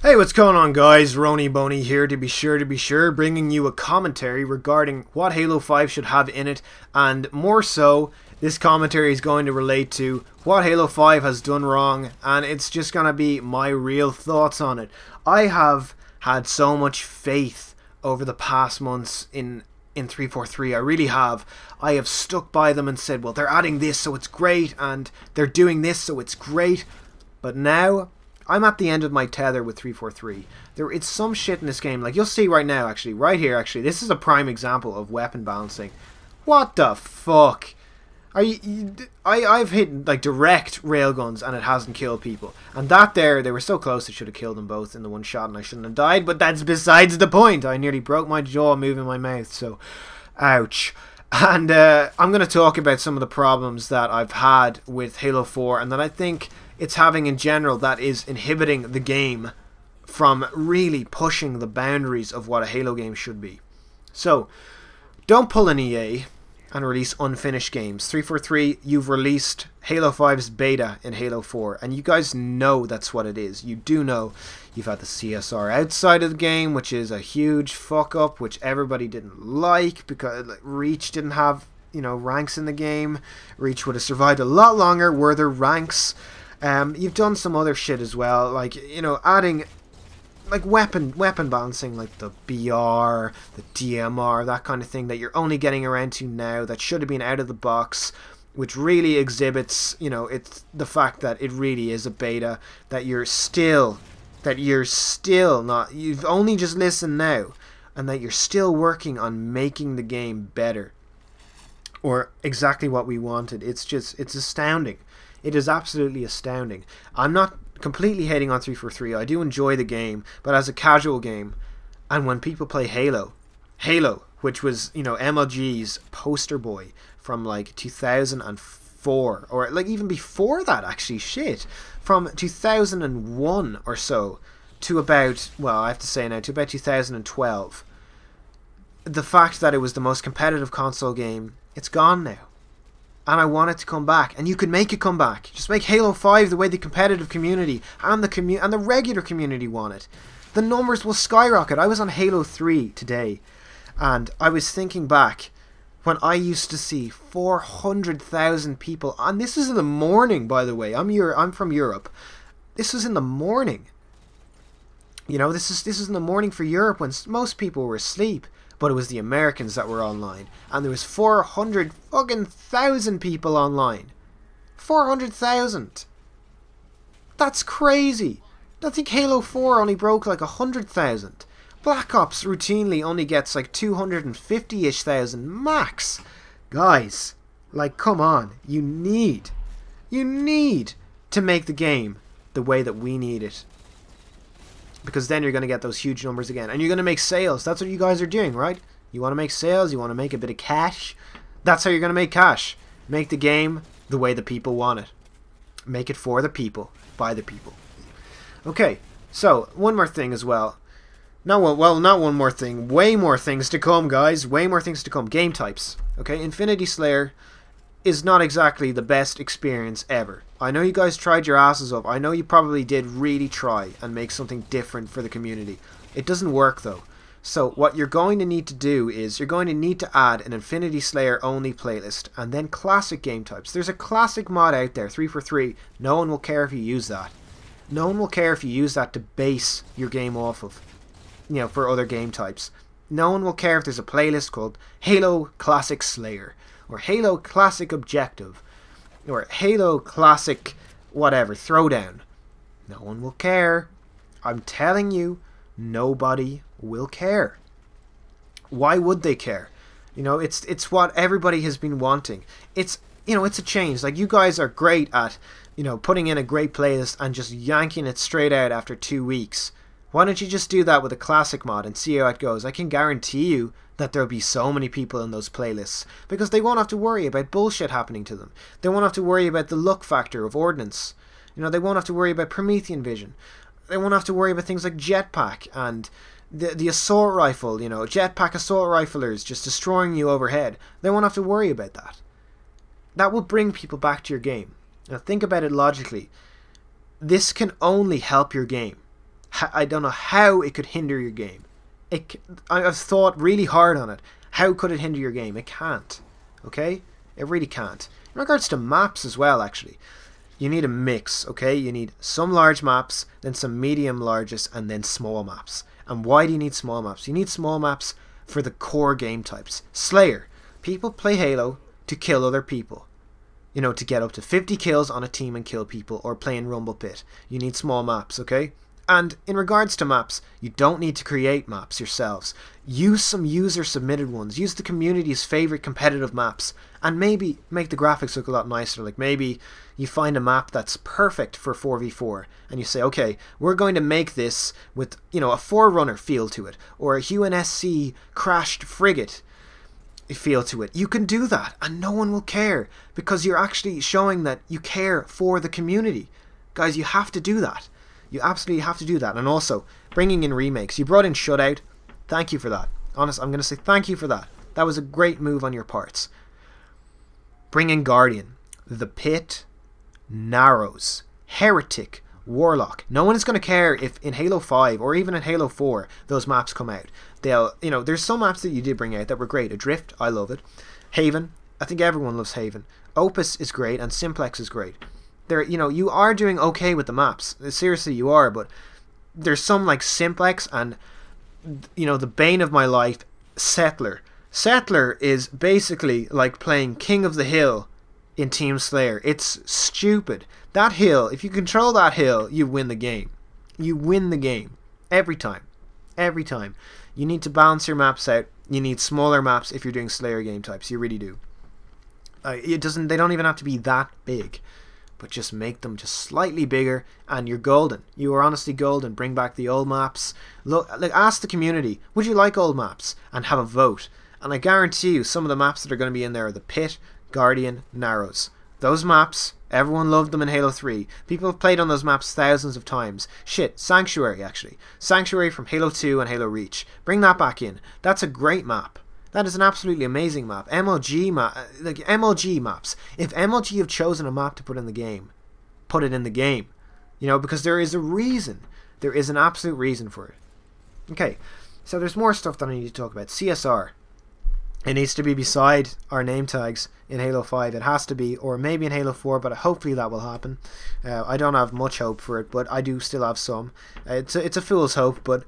Hey, what's going on, guys? Rony Boney here, to be sure, bringing you a commentary regarding what Halo 5 should have in it, and more so, this commentary is going to relate to what Halo 5 has done wrong, and it's just going to be my real thoughts on it. I have had so much faith over the past months in 343, I really have. I have stuck by them and said, well, they're adding this, so it's great, and they're doing this, so it's great, but now I'm at the end of my tether with 343. It's some shit in this game. Like, you'll see right now, actually. Right here, actually. This is a prime example of weapon balancing. What the fuck? I've hit, like, direct railguns and it hasn't killed people. And that there, they were so close, it should have killed them both in the one shot and I shouldn't have died. But that's besides the point. I nearly broke my jaw moving my mouth, so ouch. And I'm going to talk about some of the problems that I've had with Halo 4 and that I think it's having in general that is inhibiting the game from really pushing the boundaries of what a Halo game should be. So, don't pull an EA and release unfinished games. 343, you've released Halo 5's beta in Halo 4, and you guys know that's what it is. You do know you've had the CSR outside of the game, which is a huge fuck up, which everybody didn't like, because Reach didn't have, ranks in the game. Reach would have survived a lot longer were there ranks. You've done some other shit as well, like, adding, like, weapon balancing, like the BR, the DMR, that kind of thing that you're only getting around to now, that should have been out of the box, which really exhibits, it's the fact that it really is a beta, that you're still not, you've only just listened now, and that you're still working on making the game better, or exactly what we wanted. It's astounding. It is absolutely astounding. I'm not completely hating on 343. I do enjoy the game, but as a casual game, and when people play Halo, which was, MLG's poster boy from like 2004, or like even before that, actually, shit, from 2001 or so to about, well, I have to say now, to about 2012. The fact that it was the most competitive console game, it's gone now. And I want it to come back, and you can make it come back. Just make Halo 5 the way the competitive community and the regular community want it. The numbers will skyrocket. I was on Halo 3 today, and I was thinking back when I used to see 400,000 people, and this is in the morning, by the way. I'm from Europe. This was in the morning. This is in the morning for Europe when most people were asleep. But it was the Americans that were online, and there was 400,000 people online. 400,000. That's crazy. I think Halo 4 only broke like 100,000. Black Ops routinely only gets like 250-ish thousand max. Guys, like, come on. You need to make the game the way that we need it. Because then you're going to get those huge numbers again. And you're going to make sales. That's what you guys are doing, right? You want to make sales. You want to make a bit of cash. That's how you're going to make cash. Make the game the way the people want it. Make it for the people. By the people. Okay. So, one more thing as well. Not one more thing. Way more things to come, guys. Way more things to come. Game types. Okay? Infinity Slayer is not exactly the best experience ever. I know you guys tried your asses off. I know you probably did really try and make something different for the community. It doesn't work though. So what you're going to need to do is you're going to need to add an Infinity Slayer only playlist and then classic game types. There's a classic mod out there, 343. No one will care if you use that. No one will care if you use that to base your game off of, for other game types. No one will care if there's a playlist called Halo Classic Slayer, or Halo Classic Objective, or Halo Classic whatever, Throwdown. No one will care. I'm telling you, nobody will care. Why would they care? It's what everybody has been wanting. It's a change. Like, you guys are great at, putting in a great playlist and just yanking it straight out after 2 weeks. Why don't you just do that with a classic mod and see how it goes? I can guarantee you that there'll be so many people in those playlists, because they won't have to worry about bullshit happening to them. They won't have to worry about the luck factor of Ordnance. They won't have to worry about Promethean Vision. They won't have to worry about things like Jetpack and the assault rifle, Jetpack assault riflers just destroying you overhead. They won't have to worry about that. That will bring people back to your game. Now think about it logically. This can only help your game. I don't know how it could hinder your game. I've thought really hard on it. How could it hinder your game? It can't. Okay? It really can't. In regards to maps as well, actually, you need a mix, okay? You need some large maps, then some medium largest, and then small maps. And why do you need small maps? You need small maps for the core game types. Slayer. People play Halo to kill other people. You know, to get up to 50 kills on a team and kill people, or play in Rumble Pit. You need small maps, okay? And in regards to maps, you don't need to create maps yourselves. Use some user-submitted ones. Use the community's favorite competitive maps, and maybe make the graphics look a lot nicer. Like maybe you find a map that's perfect for 4v4, and you say, okay, we're going to make this with, you know, a Forerunner feel to it, or a UNSC crashed frigate feel to it. You can do that, and no one will care, because you're actually showing that you care for the community. Guys, you have to do that. You absolutely have to do that. And also, bringing in remakes. You brought in Shutout. Thank you for that. Honest, I'm going to say thank you for that. That was a great move on your parts. Bring in Guardian. The Pit. Narrows. Heretic. Warlock. No one is going to care if in Halo 5 or even in Halo 4 those maps come out. They'll, you know, there's some maps that you did bring out that were great. Adrift, I love it. Haven. I think everyone loves Haven. Opus is great, and Simplex is great. There, you know, you are doing okay with the maps. Seriously, you are, but there's some like Simplex and, you know, the bane of my life, Settler. Settler is basically like playing King of the Hill in Team Slayer. It's stupid. That hill, if you control that hill, you win the game. You win the game. Every time. Every time. You need to balance your maps out. You need smaller maps if you're doing Slayer game types. You really do. They don't even have to be that big. But just make them just slightly bigger, and you're golden. You are honestly golden. Bring back the old maps. Look, like, ask the community, would you like old maps? And have a vote. And I guarantee you, some of the maps that are going to be in there are the Pit, Guardian, Narrows. Those maps, everyone loved them in Halo 3. People have played on those maps thousands of times. Shit, Sanctuary, actually. Sanctuary from Halo 2 and Halo Reach. Bring that back in. That's a great map. That is an absolutely amazing map. MLG maps. If MLG have chosen a map to put in the game, put it in the game. You know, because there is a reason. There is an absolute reason for it. Okay, so there's more stuff that I need to talk about. CSR. It needs to be beside our name tags in Halo 5. It has to be, or maybe in Halo 4, but hopefully that will happen. I don't have much hope for it, but I do still have some. It's a fool's hope, but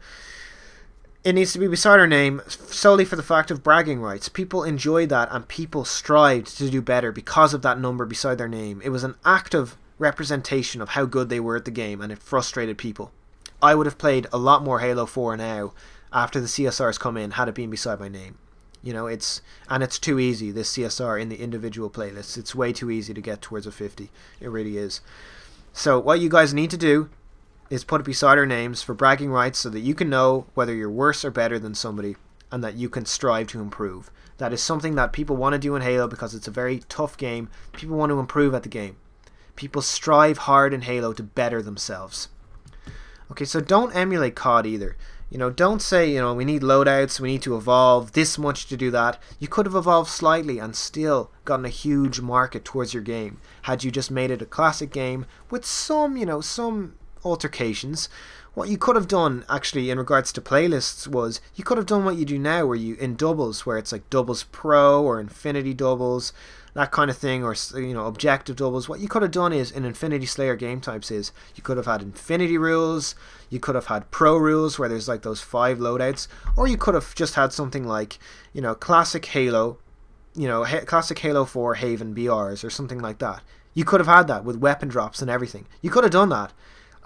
it needs to be beside our name solely for the fact of bragging rights. People enjoyed that, and people strived to do better because of that number beside their name. It was an active representation of how good they were at the game, and it frustrated people. I would have played a lot more Halo 4 now after the CSRs come in had it been beside my name. You know, it's too easy, this CSR in the individual playlists. It's way too easy to get towards a 50. It really is. So what you guys need to do is put it beside our names for bragging rights, so that you can know whether you're worse or better than somebody, and that you can strive to improve. That is something that people want to do in Halo because it's a very tough game. People want to improve at the game. People strive hard in Halo to better themselves. Okay, so don't emulate COD either. You know, don't say, you know, we need loadouts, we need to evolve this much to do that. You could have evolved slightly and still gotten a huge market towards your game had you just made it a classic game with some, you know, some altercations. What you could have done actually in regards to playlists was you could have done what you do now, where you in doubles, where it's like doubles pro or infinity doubles, that kind of thing, or, you know, objective doubles. What you could have done is in Infinity Slayer game types is you could have had infinity rules, you could have had pro rules where there's like those 5 loadouts, or you could have just had something like, you know, classic Halo, you know, classic Halo 4 Haven BRs or something like that. You could have had that with weapon drops and everything. You could have done that.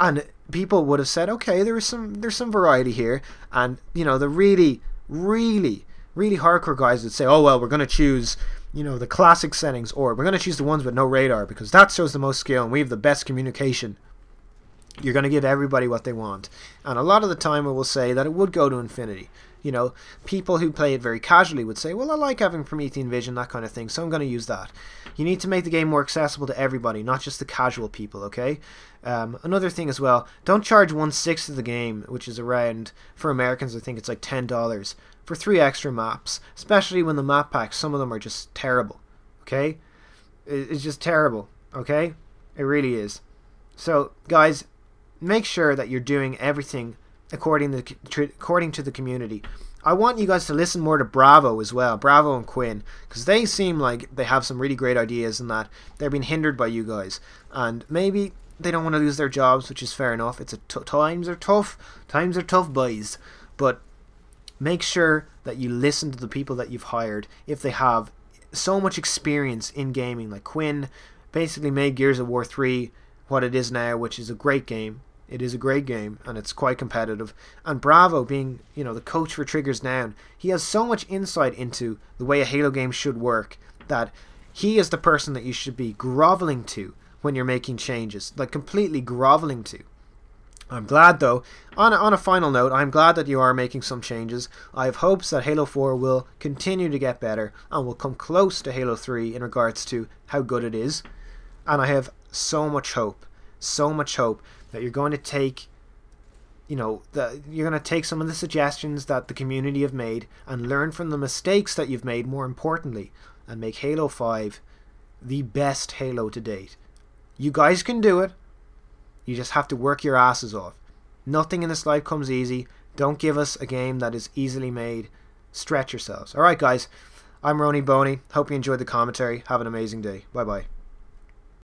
And people would have said, okay, there's some variety here. And, you know, the really hardcore guys would say, oh, well, we're going to choose, you know, the classic settings, or we're going to choose the ones with no radar because that shows the most skill and we have the best communication. You're going to give everybody what they want. And a lot of the time it will say that it would go to infinity. You know, people who play it very casually would say, well, I like having Promethean vision, that kind of thing, so I'm going to use that. You need to make the game more accessible to everybody, not just the casual people, okay? Another thing as well, don't charge 1/6 of the game, which is around, for Americans, I think it's like $10, for 3 extra maps, especially when the map packs, some of them are just terrible, okay? It's just terrible, okay? It really is. So, guys, make sure that you're doing everything according to the community. I want you guys to listen more to Bravo as well, Bravo and Quinn, because they seem like they have some really great ideas, and that they're being hindered by you guys, and maybe they don't want to lose their jobs, which is fair enough. It's times are tough, boys, but make sure that you listen to the people that you've hired if they have so much experience in gaming. Like Quinn basically made Gears of War 3 what it is now, which is a great game. It is a great game, and it's quite competitive. And Bravo, being, you know, the coach for Triggers Down, he has so much insight into the way a Halo game should work that he is the person that you should be groveling to when you're making changes, like completely groveling to. I'm glad, though, on a final note, I'm glad that you are making some changes. I have hopes that Halo 4 will continue to get better and will come close to Halo 3 in regards to how good it is. And I have so much hope that you're going to take, you know, you're going to take some of the suggestions that the community have made and learn from the mistakes that you've made, more importantly, and make Halo 5 the best Halo to date. You guys can do it. You just have to work your asses off. Nothing in this life comes easy. Don't give us a game that is easily made. Stretch yourselves. Alright guys, I'm Rony Boney. Hope you enjoyed the commentary. Have an amazing day. Bye bye.